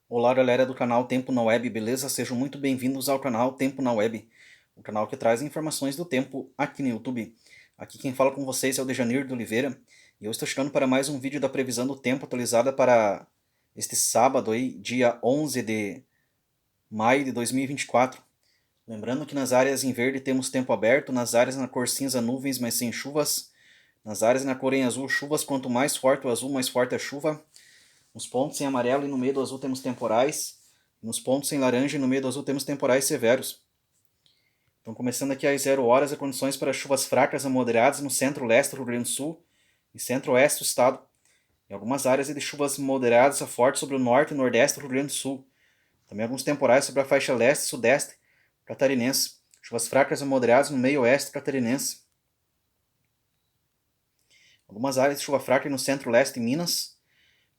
Olá, galera do canal Tempo na Web, beleza? Sejam muito bem-vindos ao canal Tempo na Web, o canal que traz informações do tempo aqui no YouTube. Aqui quem fala com vocês é o Dejanir de Oliveira e eu estou chegando para mais um vídeo da previsão do tempo atualizada para este sábado, aí, dia 11 de maio de 2024. Lembrando que nas áreas em verde temos tempo aberto, nas áreas na cor cinza nuvens, mas sem chuvas, nas áreas na cor em azul chuvas, quanto mais forte o azul, mais forte a chuva. Nos pontos em amarelo e no meio do azul temos temporais. Nos pontos em laranja e no meio do azul temos temporais severos. Então, começando aqui às 0 horas, as condições para chuvas fracas a moderadas no centro-leste do Rio Grande do Sul e centro-oeste do estado. Em algumas áreas de chuvas moderadas a fortes sobre o norte e nordeste do Rio Grande do Sul. Também alguns temporais sobre a faixa leste e sudeste catarinense. Chuvas fracas a moderadas no meio-oeste catarinense. Algumas áreas de chuva fraca no centro-leste de Minas.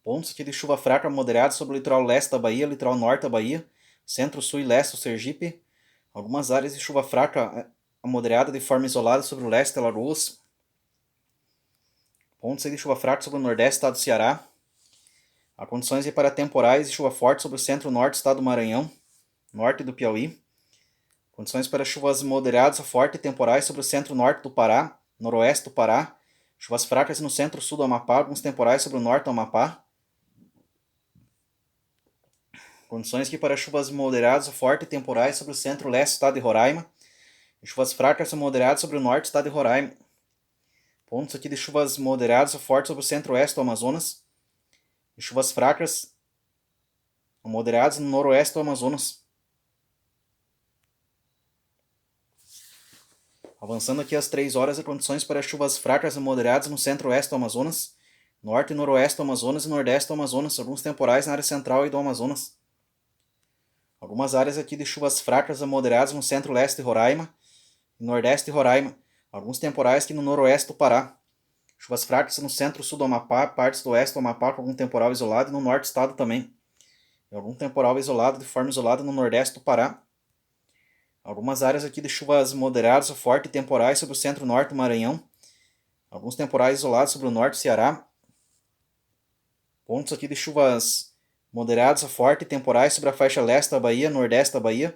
Pontos aqui de chuva fraca moderada sobre o litoral leste da Bahia, litoral norte da Bahia, centro, sul e leste do Sergipe. Algumas áreas de chuva fraca a moderada de forma isolada sobre o leste de Alagoas. Pontos de chuva fraca sobre o nordeste do estado do Ceará. Há condições para temporais de chuva forte sobre o centro-norte do estado do Maranhão, norte do Piauí. Condições para chuvas moderadas a forte e temporais sobre o centro-norte do Pará, noroeste do Pará. Chuvas fracas no centro-sul do Amapá, alguns temporais sobre o norte do Amapá. Condições aqui para chuvas moderadas a forte e temporais sobre o centro-leste do estado de Roraima. E chuvas fracas a moderadas sobre o norte do estado de Roraima. Pontos aqui de chuvas moderadas a fortes sobre o centro-oeste do Amazonas. E chuvas fracas a moderadas no noroeste do Amazonas. Avançando aqui às 3 horas, as condições para chuvas fracas a moderadas no centro-oeste do Amazonas, norte e noroeste do Amazonas e nordeste do Amazonas, alguns temporais na área central e do Amazonas. Algumas áreas aqui de chuvas fracas a moderadas no centro-leste de Roraima e nordeste de Roraima, alguns temporais aqui no noroeste do Pará. Chuvas fracas no centro-sul do Amapá, partes do oeste do Amapá com algum temporal isolado e no norte do estado também. E algum temporal isolado de forma isolada no nordeste do Pará. Algumas áreas aqui de chuvas moderadas a forte e temporais sobre o centro-norte do Maranhão. Alguns temporais isolados sobre o norte do Ceará. Pontos aqui de chuvas moderadas a forte e temporais sobre a faixa leste da Bahia, nordeste da Bahia.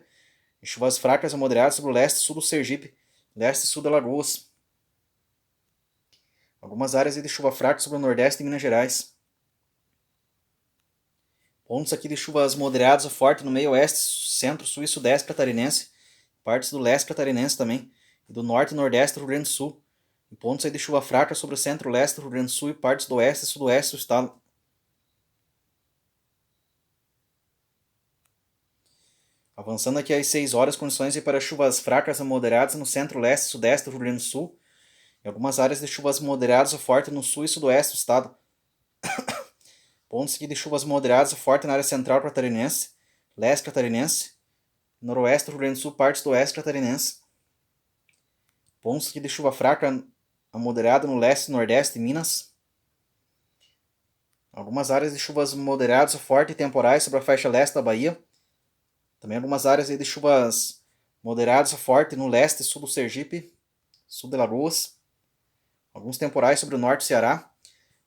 E chuvas fracas a moderadas sobre o leste e sul do Sergipe, leste e sul de Alagoas. Algumas áreas de chuva fraca sobre o nordeste de Minas Gerais. Pontos aqui de chuvas moderadas a forte no meio oeste, centro, sul e sudeste catarinense. Partes do leste catarinense também. E do norte e nordeste do Rio Grande do Sul. E pontos aí de chuva fraca sobre o centro-leste do Rio Grande do Sul e partes do oeste e sudoeste do estado. Avançando aqui às 6 horas, condições para chuvas fracas a moderadas no centro-leste e sudeste do Rio Grande do Sul. E algumas áreas de chuvas moderadas a forte no sul e sudoeste do estado. Pontos aqui de chuvas moderadas a forte na área central catarinense, leste catarinense, noroeste do Rio Grande do Sul, partes do oeste catarinense. Pontos aqui de chuva fraca a moderada no leste e nordeste de Minas. Algumas áreas de chuvas moderadas a forte e temporais sobre a faixa leste da Bahia. Também algumas áreas de chuvas moderadas a forte no leste e sul do Sergipe, sul de Alagoas. Alguns temporais sobre o norte do Ceará.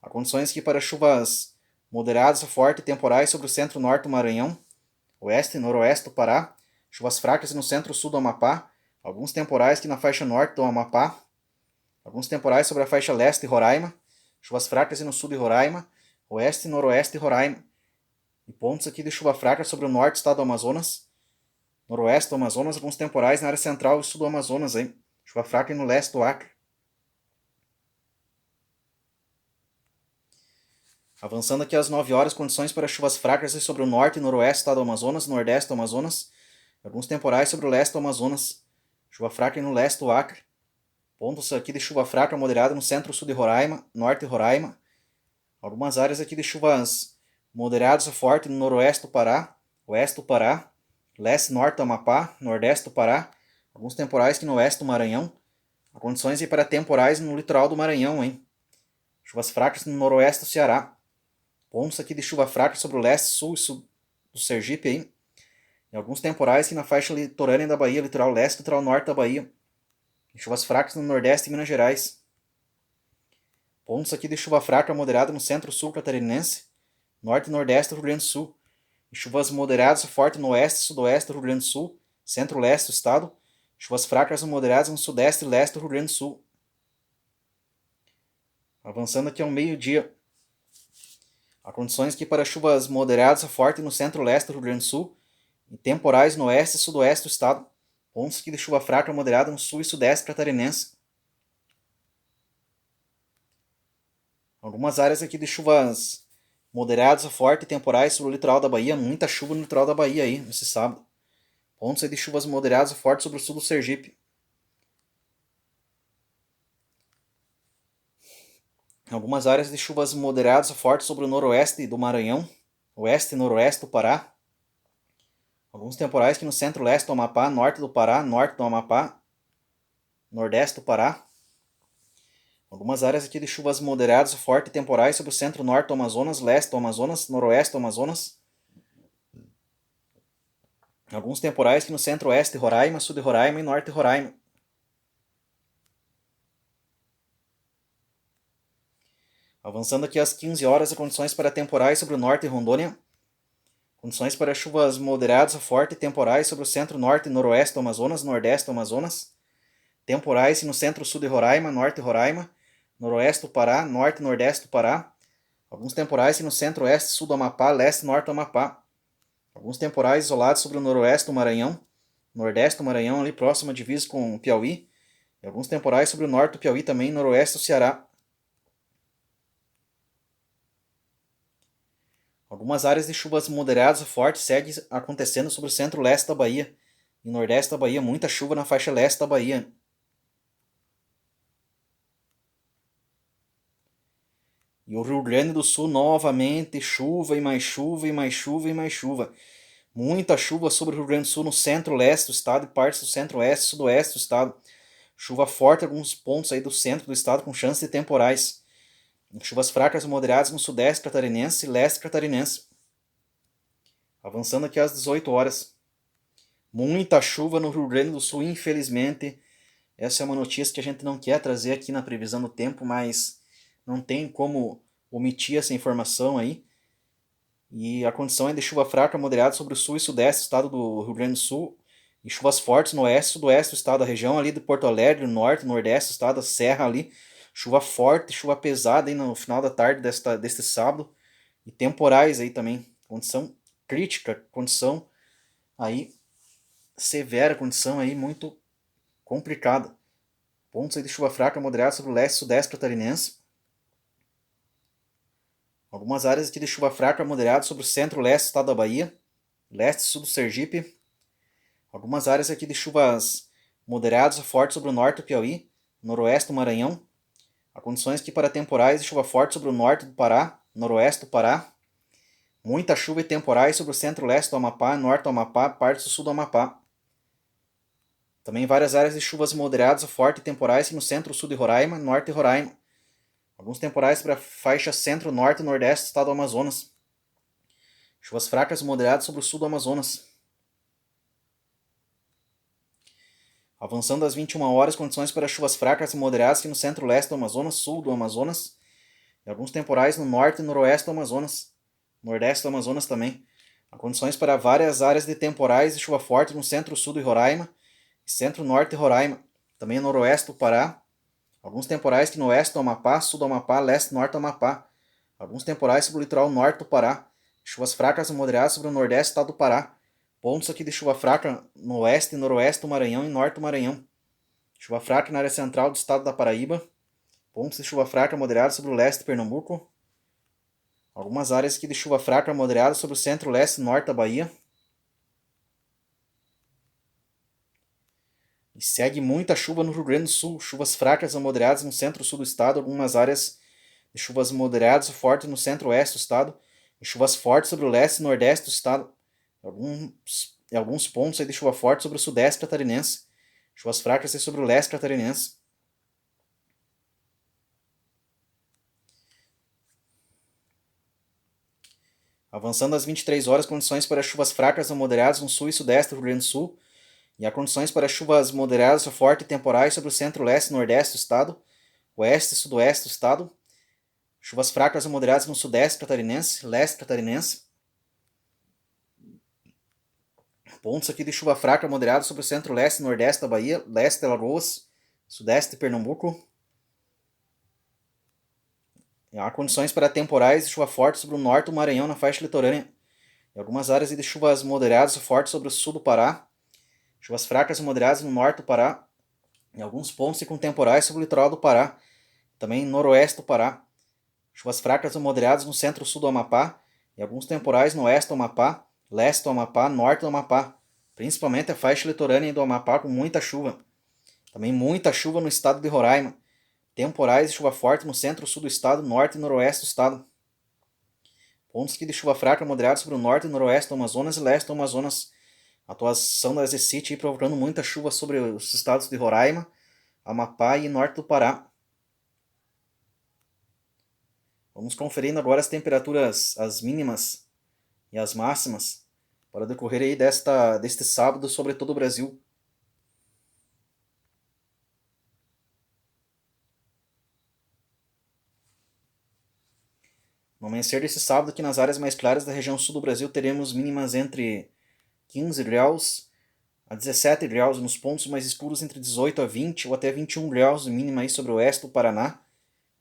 Há condições aqui para chuvas moderadas a forte e temporais sobre o centro-norte do Maranhão, oeste e noroeste do Pará. Chuvas fracas no centro-sul do Amapá. Alguns temporais aqui na faixa norte do Amapá. Alguns temporais sobre a faixa leste de Roraima. Chuvas fracas no sul de Roraima, oeste e noroeste de Roraima. E pontos aqui de chuva fraca sobre o norte do estado do Amazonas, noroeste do Amazonas, alguns temporais na área central e sul do Amazonas. Hein? Chuva fraca no leste do Acre. Avançando aqui às 9 horas, condições para chuvas fracas sobre o norte e noroeste do estado do Amazonas, nordeste do Amazonas, alguns temporais sobre o leste do Amazonas. Chuva fraca no leste do Acre. Pontos aqui de chuva fraca moderada no centro-sul de Roraima, norte de Roraima. Algumas áreas aqui de chuvas moderadas a forte no noroeste do Pará, oeste do Pará, leste e norte do Amapá, nordeste do Pará. Alguns temporais aqui no oeste do Maranhão. Há condições aí para temporais no litoral do Maranhão, hein? Chuvas fracas no noroeste do Ceará. Pontos aqui de chuva fraca sobre o leste, sul e sul do Sergipe, hein? E alguns temporais aqui na faixa litorânea da Bahia, litoral leste e litoral norte da Bahia. E chuvas fracas no nordeste e Minas Gerais. Pontos aqui de chuva fraca moderada no centro-sul catarinense, norte e nordeste do Rio Grande do Sul. Chuvas moderadas a fortes no oeste e sudoeste do Rio Grande do Sul, centro-leste do estado. Chuvas fracas a moderadas no sudeste e leste do Rio Grande do Sul. Avançando aqui ao meio-dia. Há condições aqui para chuvas moderadas a fortes no centro-leste do Rio Grande do Sul e temporais no oeste e sudoeste do estado. Pontos aqui de chuva fraca a moderada no sul e sudeste catarinense. Algumas áreas aqui de chuvas moderadas a fortes e temporais sobre o litoral da Bahia. Muita chuva no litoral da Bahia aí, nesse sábado. Pontos aí de chuvas moderadas a fortes sobre o sul do Sergipe. Algumas áreas de chuvas moderadas a fortes sobre o noroeste do Maranhão, oeste e noroeste do Pará. Alguns temporais aqui no centro-leste do Amapá, norte do Pará, norte do Amapá, nordeste do Pará. Algumas áreas aqui de chuvas moderadas a fortes e temporais sobre o centro-norte do Amazonas, leste do Amazonas, noroeste do Amazonas. Alguns temporais aqui no centro-oeste de Roraima, sul de Roraima e norte de Roraima. Avançando aqui às 15 horas, as condições para temporais sobre o norte de Rondônia. Condições para chuvas moderadas a fortes e temporais sobre o centro-norte e noroeste do Amazonas, nordeste do Amazonas. Temporais no centro-sul de Roraima, norte de Roraima, noroeste do Pará, norte e nordeste do Pará. Alguns temporais no centro-oeste e sul do Amapá, leste e norte do Amapá. Alguns temporais isolados sobre o noroeste do Maranhão, nordeste do Maranhão, ali próximo à divisa com o Piauí. E alguns temporais sobre o norte do Piauí também, noroeste do Ceará. Algumas áreas de chuvas moderadas a fortes seguem acontecendo sobre o centro-leste da Bahia. E nordeste da Bahia, muita chuva na faixa leste da Bahia. E o Rio Grande do Sul, novamente, chuva e mais chuva e mais chuva e mais chuva. Muita chuva sobre o Rio Grande do Sul no centro-leste do estado e partes do centro-oeste e sudoeste do estado. Chuva forte em alguns pontos aí do centro do estado com chance de temporais. Chuvas fracas e moderadas no sudeste catarinense e leste catarinense. Avançando aqui às 18 horas. Muita chuva no Rio Grande do Sul, infelizmente. Essa é uma notícia que a gente não quer trazer aqui na previsão do tempo, mas não tem como omitir essa informação aí. E a condição é de chuva fraca moderada sobre o sul e sudeste do estado do Rio Grande do Sul e chuvas fortes no oeste e sudoeste do estado, da região ali de Porto Alegre, norte, nordeste do estado, da serra ali, chuva forte, chuva pesada aí no final da tarde deste sábado e temporais aí também, condição crítica, condição aí severa, condição aí muito complicada. Pontos aí de chuva fraca moderada sobre o leste e sudeste catarinense. Algumas áreas aqui de chuva fraca moderada sobre o centro-leste do estado da Bahia, leste e sul do Sergipe. Algumas áreas aqui de chuvas moderadas a fortes sobre o norte do Piauí, noroeste do Maranhão. Há condições aqui para temporais de chuva forte sobre o norte do Pará, noroeste do Pará. Muita chuva e temporais sobre o centro-leste do Amapá, norte do Amapá, parte do sul do Amapá. Também várias áreas de chuvas moderadas a fortes e temporais no centro-sul de Roraima, norte de Roraima. Alguns temporais para a faixa centro-norte e nordeste do estado do Amazonas. Chuvas fracas e moderadas sobre o sul do Amazonas. Avançando às 21 horas, condições para chuvas fracas e moderadas aqui no centro-leste do Amazonas, sul do Amazonas. E alguns temporais no norte e noroeste do Amazonas. Nordeste do Amazonas também. Há condições para várias áreas de temporais e chuva forte no centro-sul de Roraima e centro-norte de Roraima. Também no noroeste do Pará. Alguns temporais aqui no oeste do Amapá, sul do Amapá, leste e norte do Amapá. Alguns temporais sobre o litoral norte do Pará. Chuvas fracas e moderadas sobre o nordeste do estado do Pará. Pontos aqui de chuva fraca no oeste e noroeste do Maranhão e norte do Maranhão. Chuva fraca na área central do estado da Paraíba. Pontos de chuva fraca moderada sobre o leste de Pernambuco. Algumas áreas aqui de chuva fraca moderada sobre o centro-leste e norte da Bahia. E segue muita chuva no Rio Grande do Sul. Chuvas fracas a moderadas no centro-sul do estado. Algumas áreas de chuvas moderadas e fortes no centro-oeste do estado. E chuvas fortes sobre o leste e nordeste do estado. Alguns pontos aí de chuva forte sobre o sudeste catarinense. Chuvas fracas sobre o leste catarinense. Avançando às 23 horas, condições para chuvas fracas a moderadas no sul e sudeste do Rio Grande do Sul. E há condições para chuvas moderadas a fortes e temporais sobre o centro-leste e nordeste do estado, oeste e sudoeste do estado. Chuvas fracas a moderadas no sudeste catarinense, leste catarinense. Pontos aqui de chuva fraca moderada sobre o centro-leste e nordeste da Bahia, leste de Alagoas, sudeste de Pernambuco. E há condições para temporais de chuva forte sobre o norte do Maranhão na faixa litorânea. E algumas áreas de chuvas moderadas e fortes sobre o sul do Pará. Chuvas fracas e moderadas no norte do Pará. Em alguns pontos e com temporais sobre o litoral do Pará. Também noroeste do Pará. Chuvas fracas e moderadas no centro-sul do Amapá. E alguns temporais no oeste do Amapá, leste do Amapá, norte do Amapá. Principalmente a faixa litorânea do Amapá com muita chuva. Também muita chuva no estado de Roraima. Temporais de chuva forte no centro-sul do estado, norte e noroeste do estado. Pontos aqui de chuva fraca moderada sobre o norte e noroeste do Amazonas e leste do Amazonas. Atuação da ZCIT provocando muita chuva sobre os estados de Roraima, Amapá e norte do Pará. Vamos conferindo agora as temperaturas, as mínimas e as máximas para o decorrer aí deste sábado sobre todo o Brasil. No amanhecer desse sábado, aqui nas áreas mais claras da região sul do Brasil, teremos mínimas entre 15 graus a 17 graus, nos pontos mais escuros entre 18 a 20 ou até 21 graus de mínima aí sobre o oeste do Paraná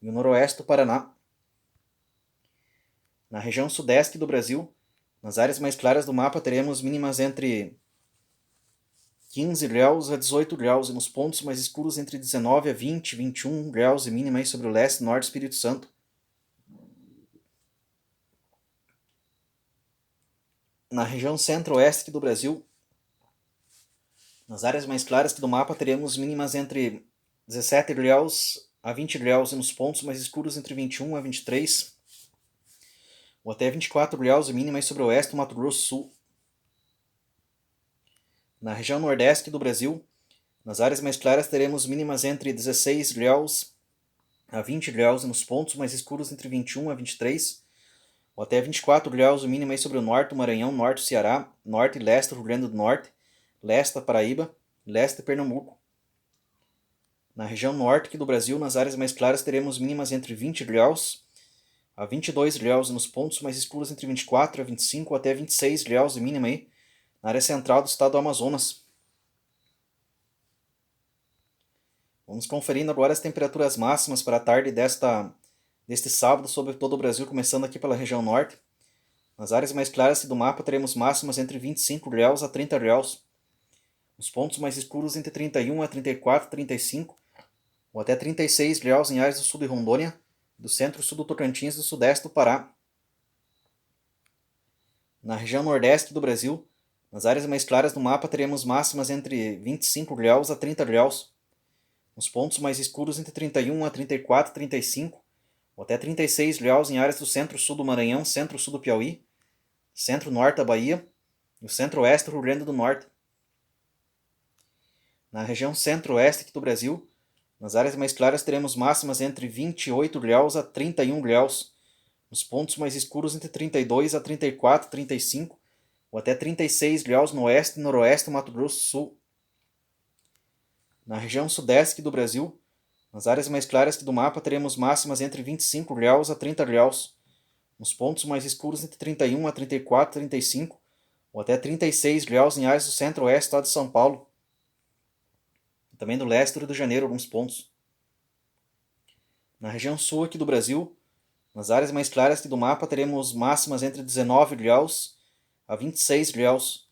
e o noroeste do Paraná. Na região sudeste do Brasil, nas áreas mais claras do mapa, teremos mínimas entre 15 graus a 18 graus e nos pontos mais escuros entre 19 a 20, 21 graus de mínima aí sobre o leste e norte do Espírito Santo. Na região centro-oeste do Brasil, nas áreas mais claras do mapa, teremos mínimas entre 17 graus a 20 graus e nos pontos mais escuros entre 21 a 23 ou até 24 graus de mínima sobre o oeste do Mato Grosso do Sul. Na região nordeste do Brasil, nas áreas mais claras, teremos mínimas entre 16 graus a 20 graus e nos pontos mais escuros entre 21 a 23 ou até 24 graus de mínima sobre o norte do Maranhão, norte do Ceará, norte e leste do Rio Grande do Norte, leste da Paraíba e leste de Pernambuco. Na região norte do Brasil, nas áreas mais claras, teremos mínimas entre 20 graus a 22 graus e nos pontos mais escuros entre 24 a 25 ou até 26 graus de mínima aí, na área central do estado do Amazonas. Vamos conferindo agora as temperaturas máximas para a tarde deste sábado sobre todo o Brasil, começando aqui pela região norte. Nas áreas mais claras do mapa teremos máximas entre 25 graus a 30 graus. Os pontos mais escuros entre 31 a 34, 35 ou até 36 graus em áreas do sul de Rondônia, do centro-sul do Tocantins e do sudeste do Pará. Na região nordeste do Brasil, nas áreas mais claras do mapa teremos máximas entre 25 graus a 30 graus. Nos pontos mais escuros entre 31 a 34, 35 ou até 36 graus em áreas do centro-sul do Maranhão, centro-sul do Piauí, centro-norte da Bahia e o centro-oeste do Rio Grande do Norte. Na região centro-oeste do Brasil, nas áreas mais claras teremos máximas entre 28 graus a 31 graus, nos pontos mais escuros entre 32 a 34, 35 ou até 36 graus no oeste e noroeste do Mato Grosso do Sul. Na região sudeste do Brasil, nas áreas mais claras do mapa, teremos máximas entre 25 graus a 30 graus, nos pontos mais escuros entre 31 a 34, 35 ou até 36 graus em áreas do centro-oeste do estado de São Paulo, e também do leste do Rio de Janeiro, alguns pontos. Na região sul aqui do Brasil, nas áreas mais claras do mapa, teremos máximas entre 19 graus a 26 graus,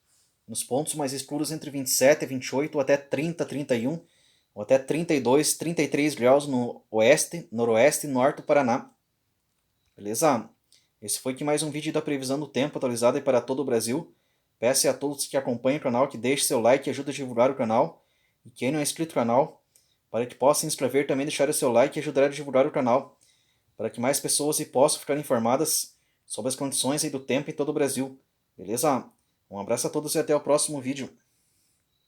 nos pontos mais escuros entre 27 a 28 ou até 30, 31 ou até 32, 33 graus no oeste, noroeste e norte do Paraná. Beleza? Esse foi aqui mais um vídeo da previsão do tempo atualizada para todo o Brasil. Peço a todos que acompanham o canal que deixem seu like e ajude a divulgar o canal. E quem não é inscrito no canal, para que possa se inscrever também, deixar o seu like e ajudar a divulgar o canal, para que mais pessoas possam ficar informadas sobre as condições do tempo em todo o Brasil. Beleza? Um abraço a todos e até o próximo vídeo.